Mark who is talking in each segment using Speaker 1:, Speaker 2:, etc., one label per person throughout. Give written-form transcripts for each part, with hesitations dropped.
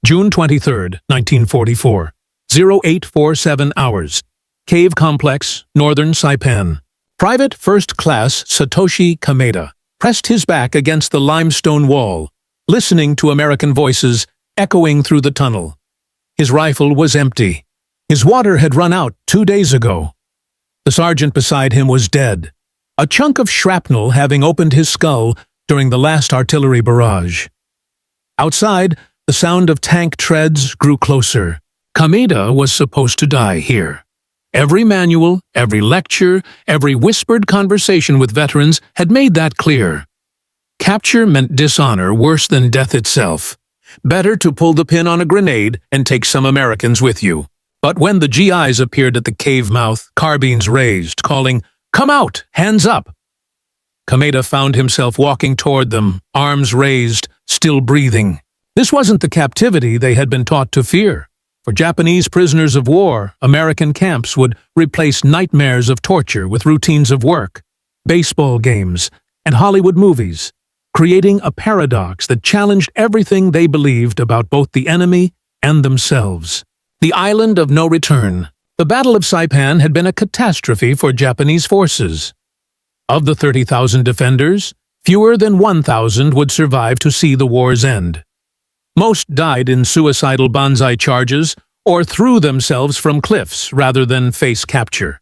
Speaker 1: June 23, 1944, 0847 hours. Cave Complex, Northern Saipan. Private First Class Satoshi Kameda pressed his back against the limestone wall, listening to American voices echoing through the tunnel. His rifle was empty. His water had run out 2 days ago. The sergeant beside him was dead, a chunk of shrapnel having opened his skull during the last artillery barrage. Outside, the sound of tank treads grew closer. Kameda was supposed to die here. Every manual, every lecture, every whispered conversation with veterans had made that clear. Capture meant dishonor worse than death itself. Better to pull the pin on a grenade and take some Americans with you. But when the GIs appeared at the cave mouth, carbines raised, calling, "Come out! Hands up!" Kameda found himself walking toward them, arms raised, still breathing. This wasn't the captivity they had been taught to fear. For Japanese prisoners of war, American camps would replace nightmares of torture with routines of work, baseball games, and Hollywood movies, creating a paradox that challenged everything they believed about both the enemy and themselves. The island of no return. The Battle of Saipan had been a catastrophe for Japanese forces. Of the 30,000 defenders, fewer than 1,000 would survive to see the war's end. Most died in suicidal banzai charges or threw themselves from cliffs rather than face capture.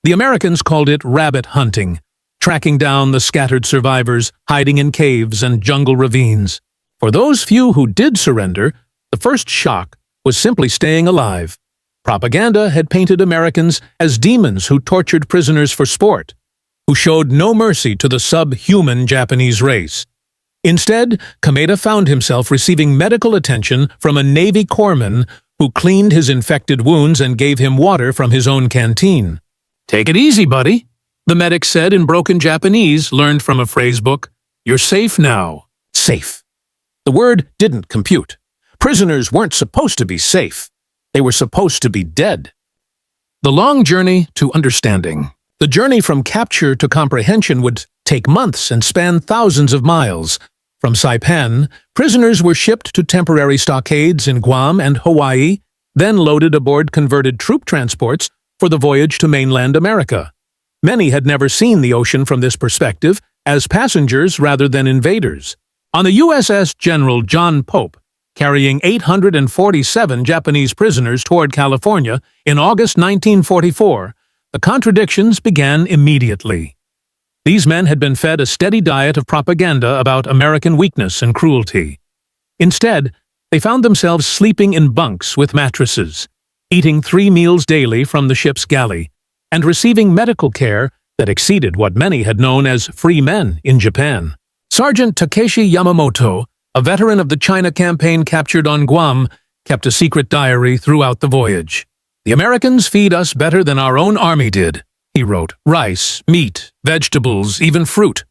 Speaker 1: The Americans called it rabbit hunting, tracking down the scattered survivors hiding in caves and jungle ravines. For those few who did surrender, the first shock was simply staying alive. Propaganda had painted Americans as demons who tortured prisoners for sport, who showed no mercy to the subhuman Japanese race. Instead, Kameda found himself receiving medical attention from a Navy corpsman who cleaned his infected wounds and gave him water from his own canteen. "Take it easy, buddy," the medic said in broken Japanese learned from a phrasebook. "You're safe now." Safe. The word didn't compute. Prisoners weren't supposed to be safe. They were supposed to be dead. The long journey to understanding. The journey from capture to comprehension would take months and span thousands of miles. From Saipan, prisoners were shipped to temporary stockades in Guam and Hawaii, then loaded aboard converted troop transports for the voyage to mainland America. Many had never seen the ocean from this perspective, as passengers rather than invaders. On the USS General John Pope, carrying 847 Japanese prisoners toward California in August 1944, the contradictions began immediately. These men had been fed a steady diet of propaganda about American weakness and cruelty. Instead, they found themselves sleeping in bunks with mattresses, eating 3 meals daily from the ship's galley, and receiving medical care that exceeded what many had known as free men in Japan. Sergeant Takeshi Yamamoto, a veteran of the China campaign captured on Guam, kept a secret diary throughout the voyage. "The Americans feed us better than our own army did," he wrote. "Rice, meat, vegetables, even fruit.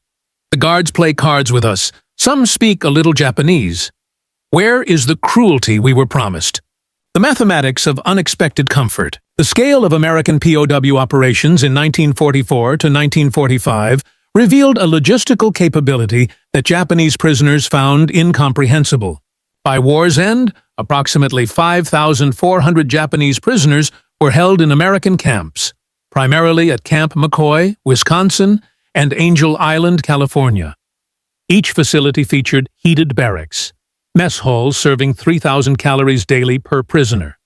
Speaker 1: The guards play cards with us. Some speak a little Japanese. Where is the cruelty we were promised?" The mathematics of unexpected comfort. The scale of American POW operations in 1944 to 1945 revealed a logistical capability that Japanese prisoners found incomprehensible. By war's end, approximately 5,400 Japanese prisoners were held in American camps, primarily at Camp McCoy, Wisconsin, and Angel Island, California. Each facility featured heated barracks, mess halls serving 3,000 calories daily per prisoner,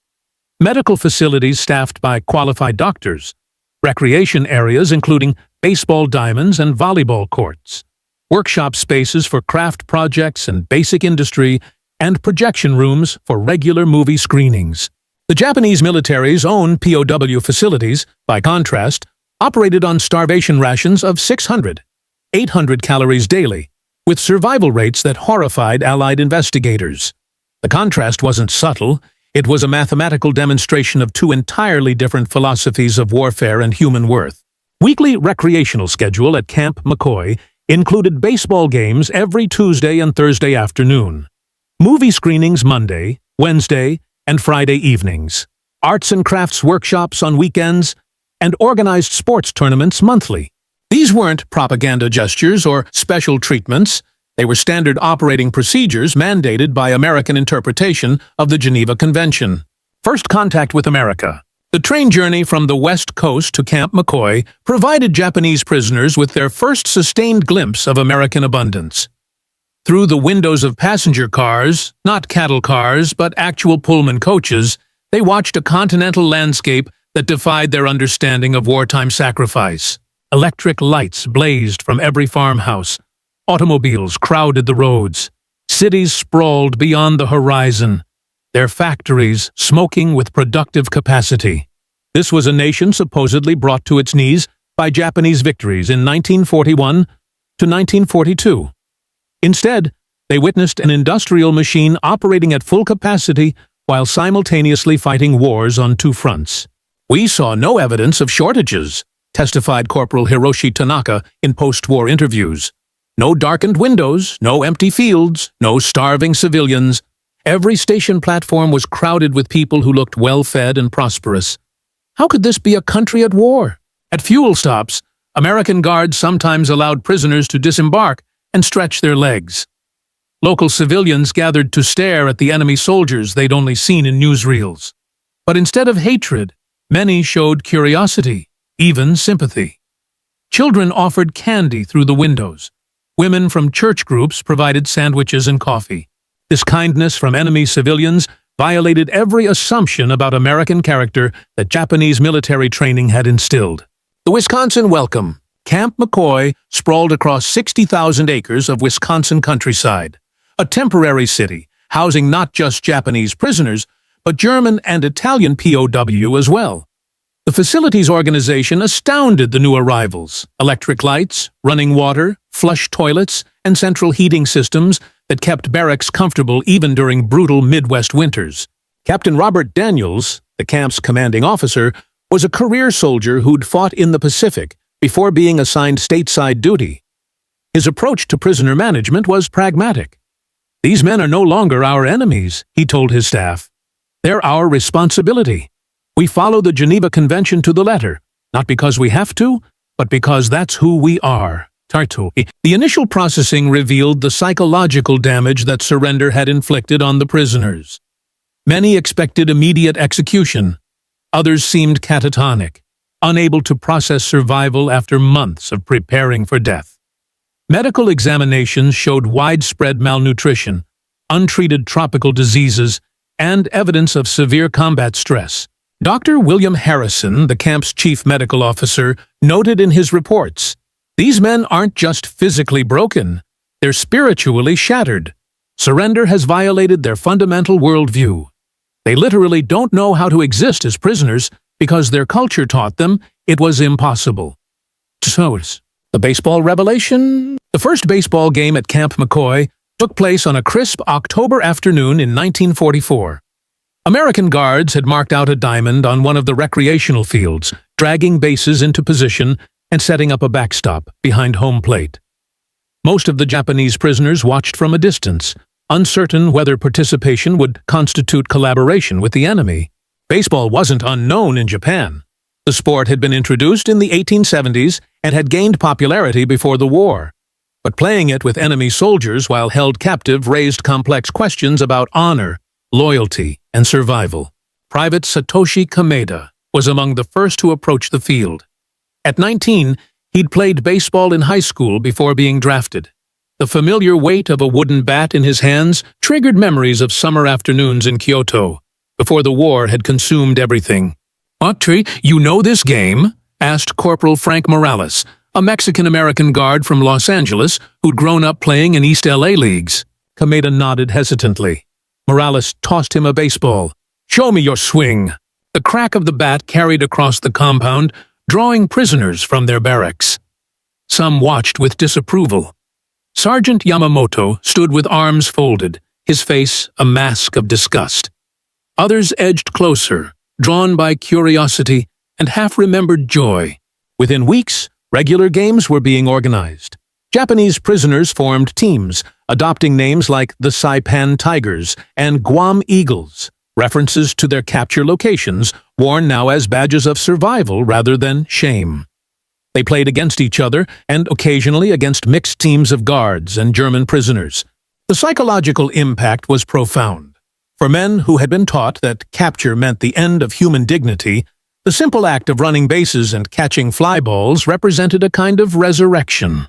Speaker 1: medical facilities staffed by qualified doctors, recreation areas including baseball diamonds and volleyball courts, workshop spaces for craft projects and basic industry, and projection rooms for regular movie screenings. The Japanese military's own POW facilities, by contrast, operated on starvation rations of 600, 800 calories daily, with survival rates that horrified Allied investigators. The contrast wasn't subtle, it was a mathematical demonstration of two entirely different philosophies of warfare and human worth. Weekly recreational schedule at Camp McCoy included baseball games every Tuesday and Thursday afternoon, movie screenings Monday, Wednesday, and Friday evenings, arts and crafts workshops on weekends, and organized sports tournaments monthly. These weren't propaganda gestures or special treatments. They were standard operating procedures mandated by American interpretation of the Geneva Convention. First contact with America. The train journey from the West Coast to Camp McCoy provided Japanese prisoners with their first sustained glimpse of American abundance. Through the windows of passenger cars, not cattle cars, but actual Pullman coaches, they watched a continental landscape that defied their understanding of wartime sacrifice. Electric lights blazed from every farmhouse. Automobiles crowded the roads. Cities sprawled beyond the horizon, their factories smoking with productive capacity. This was a nation supposedly brought to its knees by Japanese victories in 1941 to 1942. Instead, they witnessed an industrial machine operating at full capacity while simultaneously fighting wars on two fronts. "We saw no evidence of shortages," testified Corporal Hiroshi Tanaka in post-war interviews. "No darkened windows, no empty fields, no starving civilians. Every station platform was crowded with people who looked well-fed and prosperous. How could this be a country at war?" At fuel stops, American guards sometimes allowed prisoners to disembark and stretch their legs. Local civilians gathered to stare at the enemy soldiers they'd only seen in newsreels. But instead of hatred, many showed curiosity, even sympathy. Children offered candy through the windows. Women from church groups provided sandwiches and coffee. This kindness from enemy civilians violated every assumption about American character that Japanese military training had instilled. The Wisconsin Welcome. Camp McCoy sprawled across 60,000 acres of Wisconsin countryside, a temporary city housing not just Japanese prisoners, but German and Italian POW as well. The facility's organization astounded the new arrivals: electric lights, running water, flush toilets, and central heating systems that kept barracks comfortable even during brutal Midwest winters. Captain Robert Daniels, the camp's commanding officer, was a career soldier who'd fought in the Pacific before being assigned stateside duty. His approach to prisoner management was pragmatic. "These men are no longer our enemies," he told his staff. "They're our responsibility. We follow the Geneva Convention to the letter, not because we have to, but because that's who we are." Tartu. The initial processing revealed the psychological damage that surrender had inflicted on the prisoners. Many expected immediate execution. Others seemed catatonic, unable to process survival after months of preparing for death. Medical examinations showed widespread malnutrition, untreated tropical diseases, and evidence of severe combat stress. Dr. William Harrison, the camp's chief medical officer, noted in his reports, "These men aren't just physically broken, they're spiritually shattered. Surrender has violated their fundamental worldview. They literally don't know how to exist as prisoners because their culture taught them it was impossible." POWs. The baseball revelation? The first baseball game at Camp McCoy took place on a crisp October afternoon in 1944. American guards had marked out a diamond on one of the recreational fields, dragging bases into position and setting up a backstop behind home plate. Most of the Japanese prisoners watched from a distance, uncertain whether participation would constitute collaboration with the enemy. Baseball wasn't unknown in Japan. The sport had been introduced in the 1870s and had gained popularity before the war. But playing it with enemy soldiers while held captive raised complex questions about honor, loyalty, and survival. Private Satoshi Kameda was among the first to approach the field. At 19, he'd played baseball in high school before being drafted. The familiar weight of a wooden bat in his hands triggered memories of summer afternoons in Kyoto, before the war had consumed everything. "What, you know this game?" asked Corporal Frank Morales, a Mexican-American guard from Los Angeles who'd grown up playing in East LA leagues. Kameda nodded hesitantly. Morales tossed him a baseball. "Show me your swing." The crack of the bat carried across the compound, drawing prisoners from their barracks. Some watched with disapproval. Sergeant Yamamoto stood with arms folded, his face a mask of disgust. Others edged closer, drawn by curiosity and half-remembered joy. Within weeks, regular games were being organized. Japanese prisoners formed teams, adopting names like the Saipan Tigers and Guam Eagles, references to their capture locations, worn now as badges of survival rather than shame. They played against each other and occasionally against mixed teams of guards and German prisoners. The psychological impact was profound. For men who had been taught that capture meant the end of human dignity, the simple act of running bases and catching fly balls represented a kind of resurrection.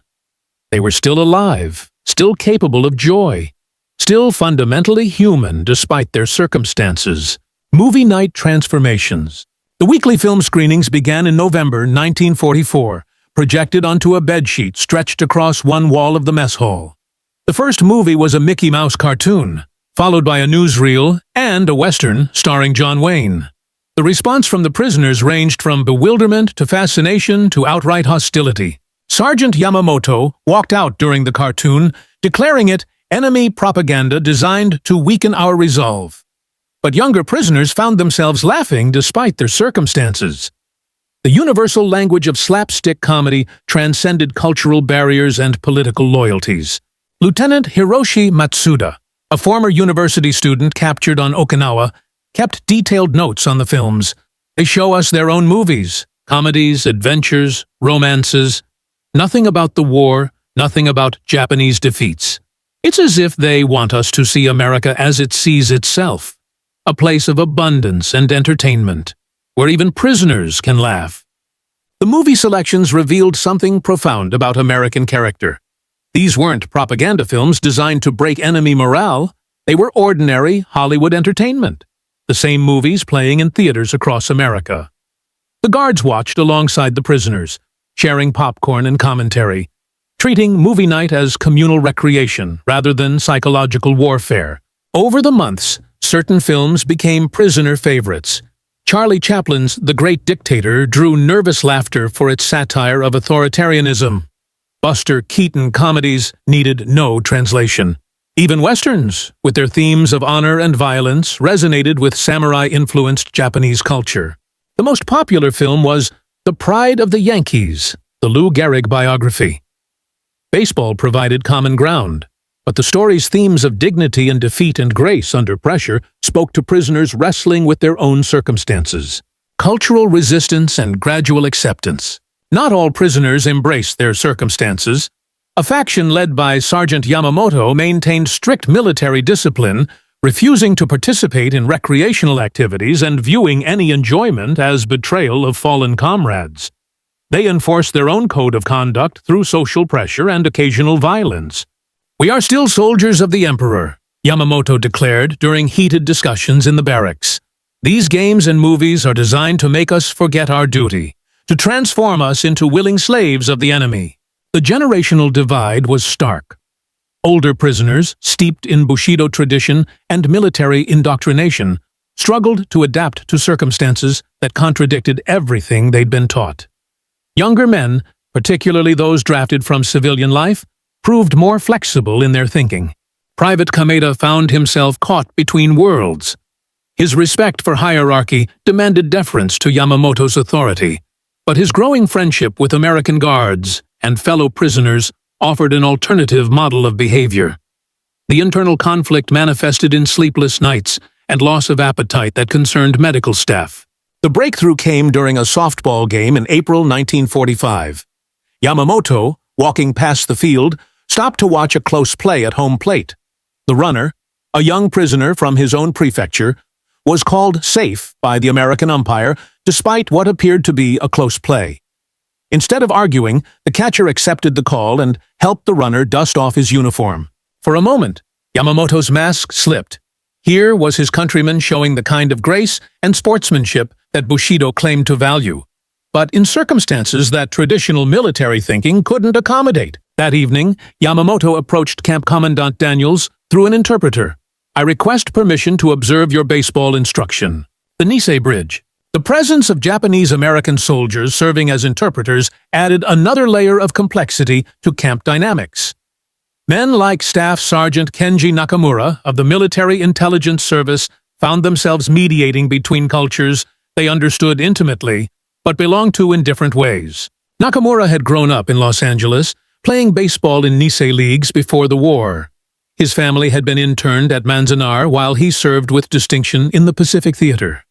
Speaker 1: They were still alive, still capable of joy, still fundamentally human despite their circumstances. Movie night transformations. The weekly film screenings began in November 1944, projected onto a bedsheet stretched across one wall of the mess hall. The first movie was a Mickey Mouse cartoon, followed by a newsreel and a Western starring John Wayne. The response from the prisoners ranged from bewilderment to fascination to outright hostility. Sergeant Yamamoto walked out during the cartoon, declaring it enemy propaganda designed to weaken our resolve. But younger prisoners found themselves laughing despite their circumstances. The universal language of slapstick comedy transcended cultural barriers and political loyalties. Lieutenant Hiroshi Matsuda, a former university student captured on Okinawa, kept detailed notes on the films. They show us their own movies, comedies, adventures, romances. Nothing about the war, nothing about Japanese defeats. It's as if they want us to see America as it sees itself. A place of abundance and entertainment, where even prisoners can laugh. The movie selections revealed something profound about American character. These weren't propaganda films designed to break enemy morale. They were ordinary Hollywood entertainment. The same movies playing in theaters across America. The guards watched alongside the prisoners, sharing popcorn and commentary, treating movie night as communal recreation rather than psychological warfare. Over the months, certain films became prisoner favorites. Charlie Chaplin's The Great Dictator drew nervous laughter for its satire of authoritarianism. Buster Keaton comedies needed no translation. Even Westerns, with their themes of honor and violence, resonated with samurai-influenced Japanese culture. The most popular film was The Pride of the Yankees, the Lou Gehrig biography. Baseball provided common ground, but the story's themes of dignity and defeat and grace under pressure spoke to prisoners wrestling with their own circumstances. Cultural resistance and gradual acceptance. Not all prisoners embraced their circumstances. A faction led by Sergeant Yamamoto maintained strict military discipline, refusing to participate in recreational activities and viewing any enjoyment as betrayal of fallen comrades. They enforced their own code of conduct through social pressure and occasional violence. "We are still soldiers of the Emperor," Yamamoto declared during heated discussions in the barracks. "These games and movies are designed to make us forget our duty, to transform us into willing slaves of the enemy." The generational divide was stark. Older prisoners, steeped in Bushido tradition and military indoctrination, struggled to adapt to circumstances that contradicted everything they'd been taught. Younger men, particularly those drafted from civilian life, proved more flexible in their thinking. Private Kameda found himself caught between worlds. His respect for hierarchy demanded deference to Yamamoto's authority, but his growing friendship with American guards and fellow prisoners offered an alternative model of behavior. The internal conflict manifested in sleepless nights and loss of appetite that concerned medical staff. The breakthrough came during a softball game in April 1945. Yamamoto, walking past the field, stopped to watch a close play at home plate. The runner, a young prisoner from his own prefecture, was called safe by the American umpire despite what appeared to be a close play. Instead of arguing, the catcher accepted the call and helped the runner dust off his uniform. For a moment, Yamamoto's mask slipped. Here was his countryman showing the kind of grace and sportsmanship that Bushido claimed to value, but in circumstances that traditional military thinking couldn't accommodate. That evening, Yamamoto approached Camp Commandant Daniels through an interpreter. "I request permission to observe your baseball instruction." The Nisei Bridge. The presence of Japanese-American soldiers serving as interpreters added another layer of complexity to camp dynamics. Men like Staff Sergeant Kenji Nakamura of the Military Intelligence Service found themselves mediating between cultures they understood intimately, but belonged to in different ways. Nakamura had grown up in Los Angeles, playing baseball in Nisei leagues before the war. His family had been interned at Manzanar while he served with distinction in the Pacific Theater.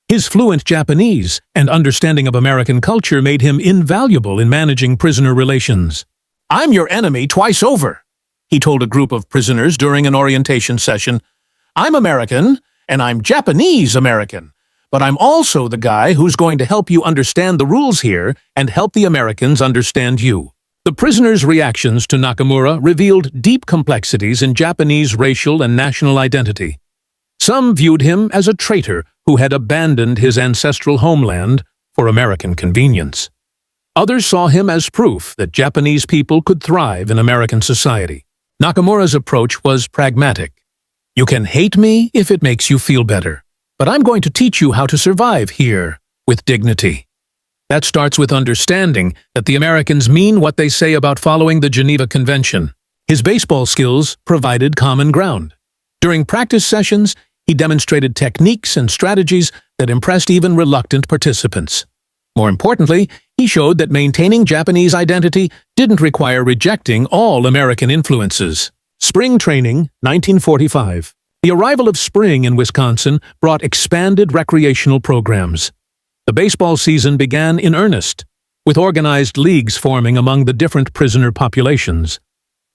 Speaker 1: His fluent Japanese and understanding of American culture made him invaluable in managing prisoner relations. "I'm your enemy twice over," he told a group of prisoners during an orientation session. "I'm American, and I'm Japanese American, but I'm also the guy who's going to help you understand the rules here and help the Americans understand you." The prisoners' reactions to Nakamura revealed deep complexities in Japanese racial and national identity. Some viewed him as a traitor who had abandoned his ancestral homeland for American convenience. Others saw him as proof that Japanese people could thrive in American society. Nakamura's approach was pragmatic. "You can hate me if it makes you feel better, but I'm going to teach you how to survive here with dignity." That starts with understanding that the Americans mean what they say about following the Geneva Convention. His baseball skills provided common ground. During practice sessions, he demonstrated techniques and strategies that impressed even reluctant participants. More importantly, he showed that maintaining Japanese identity didn't require rejecting all American influences. Spring training, 1945. The arrival of spring in Wisconsin brought expanded recreational programs. The baseball season began in earnest, with organized leagues forming among the different prisoner populations.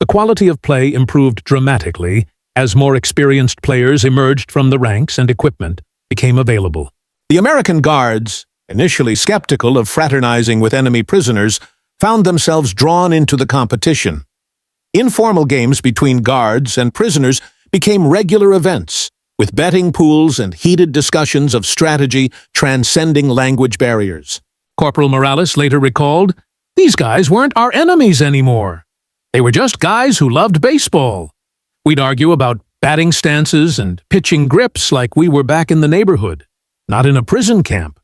Speaker 1: The quality of play improved dramatically as more experienced players emerged from the ranks and equipment became available. The American guards, initially skeptical of fraternizing with enemy prisoners, found themselves drawn into the competition. Informal games between guards and prisoners became regular events, with betting pools and heated discussions of strategy transcending language barriers. Corporal Morales later recalled, "These guys weren't our enemies anymore. They were just guys who loved baseball. We'd argue about batting stances and pitching grips like we were back in the neighborhood, not in a prison camp."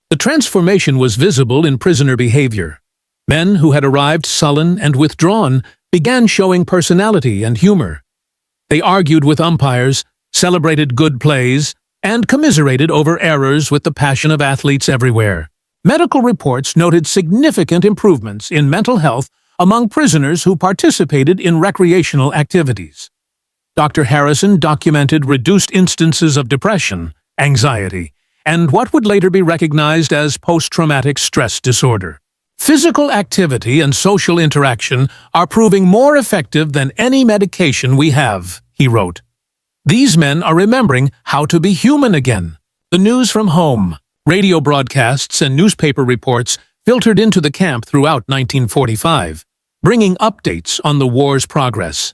Speaker 1: The transformation was visible in prisoner behavior. Men who had arrived sullen and withdrawn began showing personality and humor. They argued with umpires, celebrated good plays, and commiserated over errors with the passion of athletes everywhere. Medical reports noted significant improvements in mental health among prisoners who participated in recreational activities. Dr. Harrison documented reduced instances of depression, anxiety, and what would later be recognized as post-traumatic stress disorder. "Physical activity and social interaction are proving more effective than any medication we have," he wrote. These men are remembering how to be human again. The news from home, radio broadcasts, and newspaper reports filtered into the camp throughout 1945, bringing updates on the war's progress.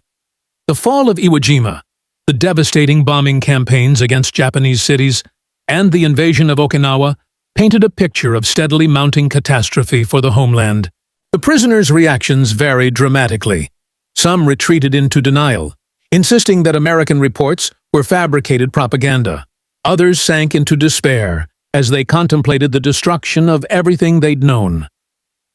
Speaker 1: The fall of Iwo Jima, the devastating bombing campaigns against Japanese cities, and the invasion of Okinawa painted a picture of steadily mounting catastrophe for the homeland. The prisoners' reactions varied dramatically. Some retreated into denial, insisting that American reports were fabricated propaganda. Others sank into despair as they contemplated the destruction of everything they'd known.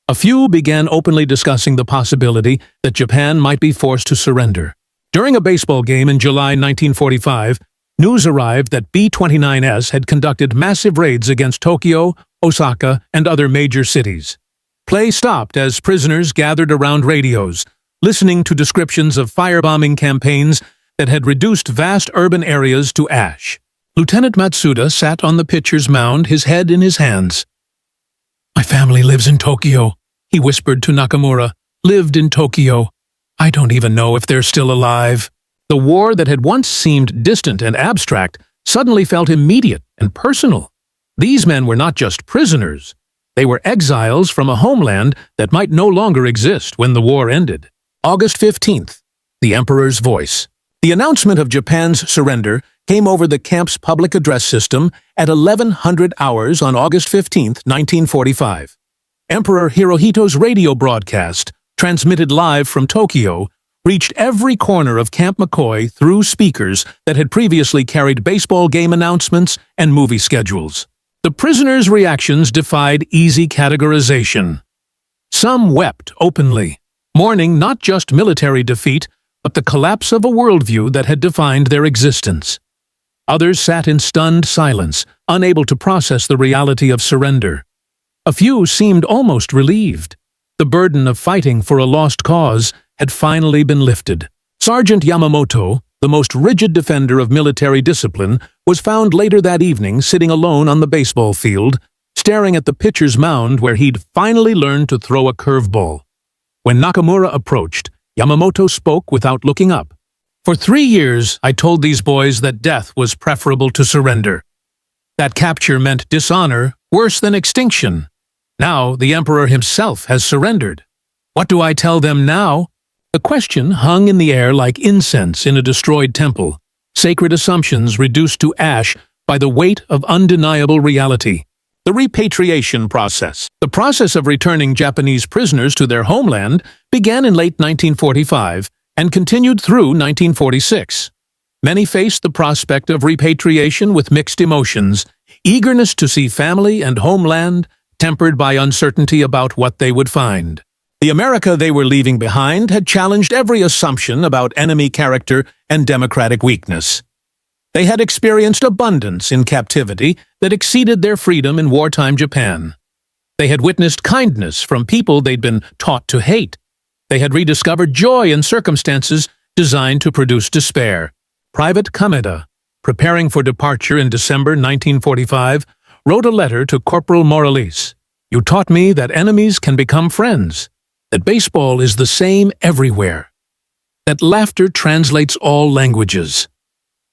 Speaker 1: A few began openly discussing the possibility that Japan might be forced to surrender. During a baseball game in July 1945, news arrived that B-29s had conducted massive raids against Tokyo, Osaka, and other major cities. Play stopped as prisoners gathered around radios, listening to descriptions of firebombing campaigns that had reduced vast urban areas to ash. Lieutenant Matsuda sat on the pitcher's mound, his head in his hands. "My family lives in Tokyo," he whispered to Nakamura. "Lived in Tokyo. I don't even know if they're still alive." The war that had once seemed distant and abstract suddenly felt immediate and personal. These men were not just prisoners. They were exiles from a homeland that might no longer exist when the war ended. August 15th, the Emperor's voice. The announcement of Japan's surrender came over the camp's public address system at 1100 hours on August 15, 1945. Emperor Hirohito's radio broadcast, transmitted live from Tokyo, reached every corner of Camp McCoy through speakers that had previously carried baseball game announcements and movie schedules. The prisoners' reactions defied easy categorization. Some wept openly, mourning not just military defeat, but the collapse of a worldview that had defined their existence. Others sat in stunned silence, unable to process the reality of surrender. A few seemed almost relieved. The burden of fighting for a lost cause had finally been lifted. Sergeant Yamamoto, the most rigid defender of military discipline, was found later that evening sitting alone on the baseball field, staring at the pitcher's mound where he'd finally learned to throw a curveball. When Nakamura approached, Yamamoto spoke without looking up. "For 3 years, I told these boys that death was preferable to surrender. That capture meant dishonor, worse than extinction. Now the emperor himself has surrendered. What do I tell them now?" The question hung in the air like incense in a destroyed temple, sacred assumptions reduced to ash by the weight of undeniable reality. The repatriation process. The process of returning Japanese prisoners to their homeland began in late 1945 and continued through 1946. Many faced the prospect of repatriation with mixed emotions, eagerness to see family and homeland, tempered by uncertainty about what they would find. The America they were leaving behind had challenged every assumption about enemy character and democratic weakness. They had experienced abundance in captivity that exceeded their freedom in wartime Japan. They had witnessed kindness from people they'd been taught to hate. They had rediscovered joy in circumstances designed to produce despair. Private Kameda, preparing for departure in December 1945, wrote a letter to Corporal Morales. "You taught me that enemies can become friends, that baseball is the same everywhere, that laughter translates all languages.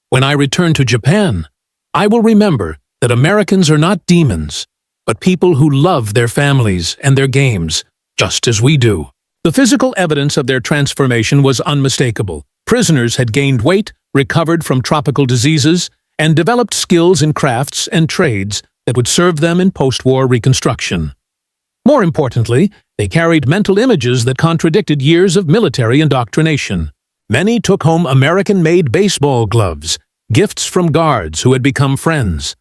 Speaker 1: When I return to Japan, I will remember that Americans are not demons, but people who love their families and their games, just as we do." The physical evidence of their transformation was unmistakable. Prisoners had gained weight, recovered from tropical diseases, and developed skills in crafts and trades that would serve them in post-war reconstruction. More importantly, they carried mental images that contradicted years of military indoctrination. Many took home American-made baseball gloves, gifts from guards who had become friends.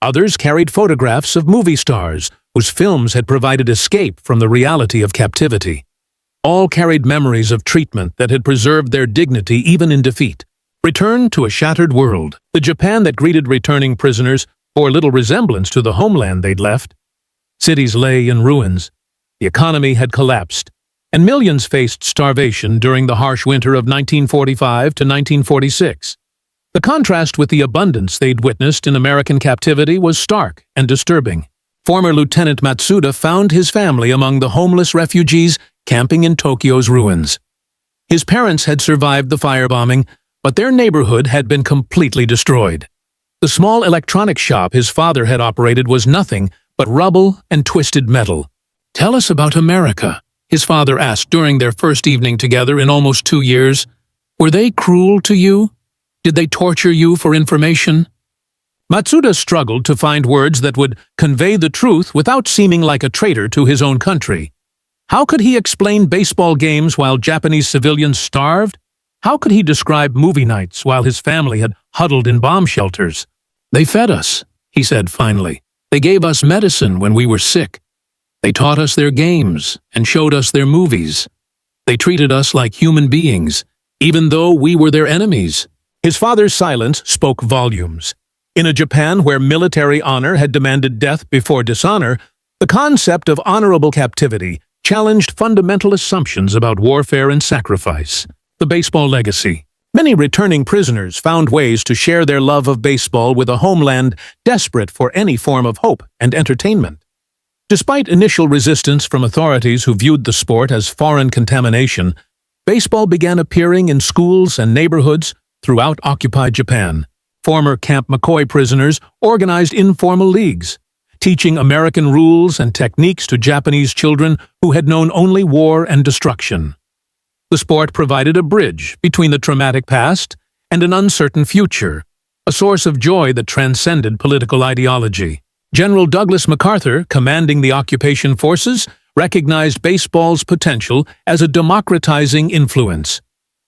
Speaker 1: Others carried photographs of movie stars whose films had provided escape from the reality of captivity. All carried memories of treatment that had preserved their dignity even in defeat. Returned to a shattered world, the Japan that greeted returning prisoners bore little resemblance to the homeland they'd left. Cities lay in ruins, the economy had collapsed, and millions faced starvation during the harsh winter of 1945 to 1946. The contrast with the abundance they'd witnessed in American captivity was stark and disturbing. Former Lieutenant Matsuda found his family among the homeless refugees camping in Tokyo's ruins. His parents had survived the firebombing, but their neighborhood had been completely destroyed. The small electronics shop his father had operated was nothing but rubble and twisted metal. "Tell us about America," his father asked during their first evening together in almost 2 years. "Were they cruel to you? Did they torture you for information?" Matsuda struggled to find words that would convey the truth without seeming like a traitor to his own country. How could he explain baseball games while Japanese civilians starved? How could he describe movie nights while his family had huddled in bomb shelters? "They fed us," he said finally. "They gave us medicine when we were sick. They taught us their games and showed us their movies. They treated us like human beings, even though we were their enemies." His father's silence spoke volumes. In a Japan where military honor had demanded death before dishonor, the concept of honorable captivity challenged fundamental assumptions about warfare and sacrifice. The baseball legacy. Many returning prisoners found ways to share their love of baseball with a homeland desperate for any form of hope and entertainment. Despite initial resistance from authorities who viewed the sport as foreign contamination, baseball began appearing in schools and neighborhoods throughout occupied Japan. Former Camp McCoy prisoners organized informal leagues, teaching American rules and techniques to Japanese children who had known only war and destruction. The sport provided a bridge between the traumatic past and an uncertain future, a source of joy that transcended political ideology. General Douglas MacArthur, commanding the occupation forces, recognized baseball's potential as a democratizing influence.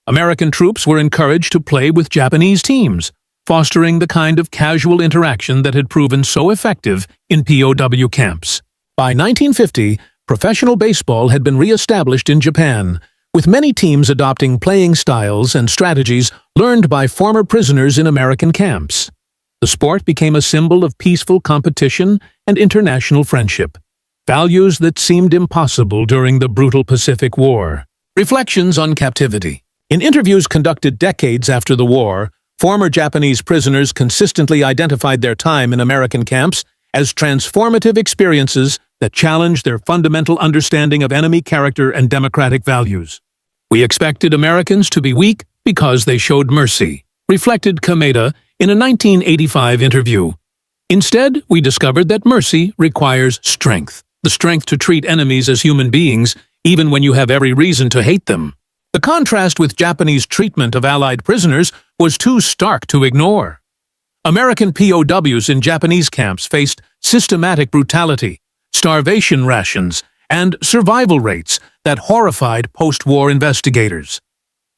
Speaker 1: American troops were encouraged to play with Japanese teams, fostering the kind of casual interaction that had proven so effective in POW camps. By 1950, professional baseball had been re-established in Japan, with many teams adopting playing styles and strategies learned by former prisoners in American camps. The sport became a symbol of peaceful competition and international friendship, values that seemed impossible during the brutal Pacific War. Reflections on captivity. In interviews conducted decades after the war, Former Japanese prisoners consistently identified their time in American camps as transformative experiences that challenged their fundamental understanding of enemy character and democratic values. "We expected Americans to be weak because they showed mercy," reflected Kameda in a 1985 interview. "Instead, we discovered that mercy requires strength, the strength to treat enemies as human beings, even when you have every reason to hate them." The contrast with Japanese treatment of Allied prisoners was too stark to ignore. American POWs in Japanese camps faced systematic brutality, starvation rations, and survival rates that horrified post-war investigators.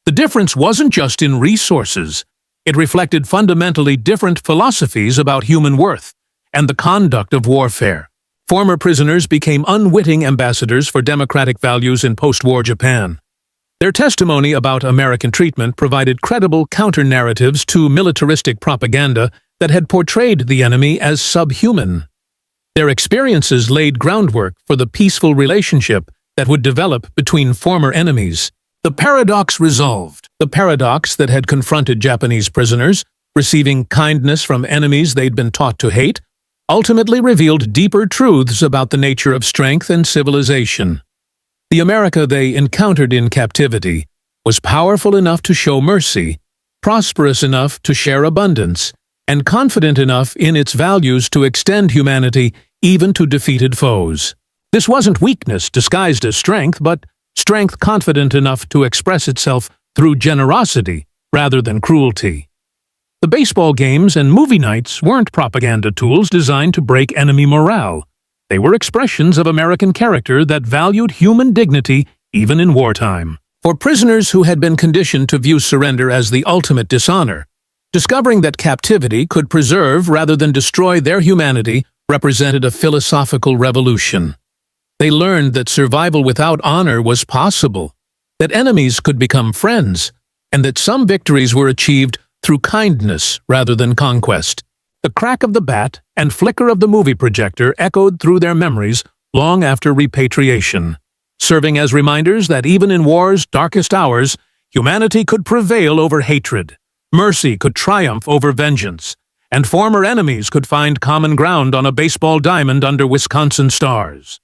Speaker 1: The difference wasn't just in resources. It reflected fundamentally different philosophies about human worth and the conduct of warfare. Former prisoners became unwitting ambassadors for democratic values in post-war Japan. Their testimony about American treatment provided credible counter-narratives to militaristic propaganda that had portrayed the enemy as subhuman. Their experiences laid groundwork for the peaceful relationship that would develop between former enemies. The paradox resolved. The paradox that had confronted Japanese prisoners, receiving kindness from enemies they'd been taught to hate, ultimately revealed deeper truths about the nature of strength and civilization. The America they encountered in captivity was powerful enough to show mercy, prosperous enough to share abundance, and confident enough in its values to extend humanity even to defeated foes. This wasn't weakness disguised as strength, but strength confident enough to express itself through generosity rather than cruelty. The baseball games and movie nights weren't propaganda tools designed to break enemy morale. They were expressions of American character that valued human dignity even in wartime. For prisoners who had been conditioned to view surrender as the ultimate dishonor, discovering that captivity could preserve rather than destroy their humanity represented a philosophical revolution. They learned that survival without honor was possible, that enemies could become friends, and that some victories were achieved through kindness rather than conquest. The crack of the bat and flicker of the movie projector echoed through their memories long after repatriation, serving as reminders that even in war's darkest hours, humanity could prevail over hatred, mercy could triumph over vengeance, and former enemies could find common ground on a baseball diamond under Wisconsin stars.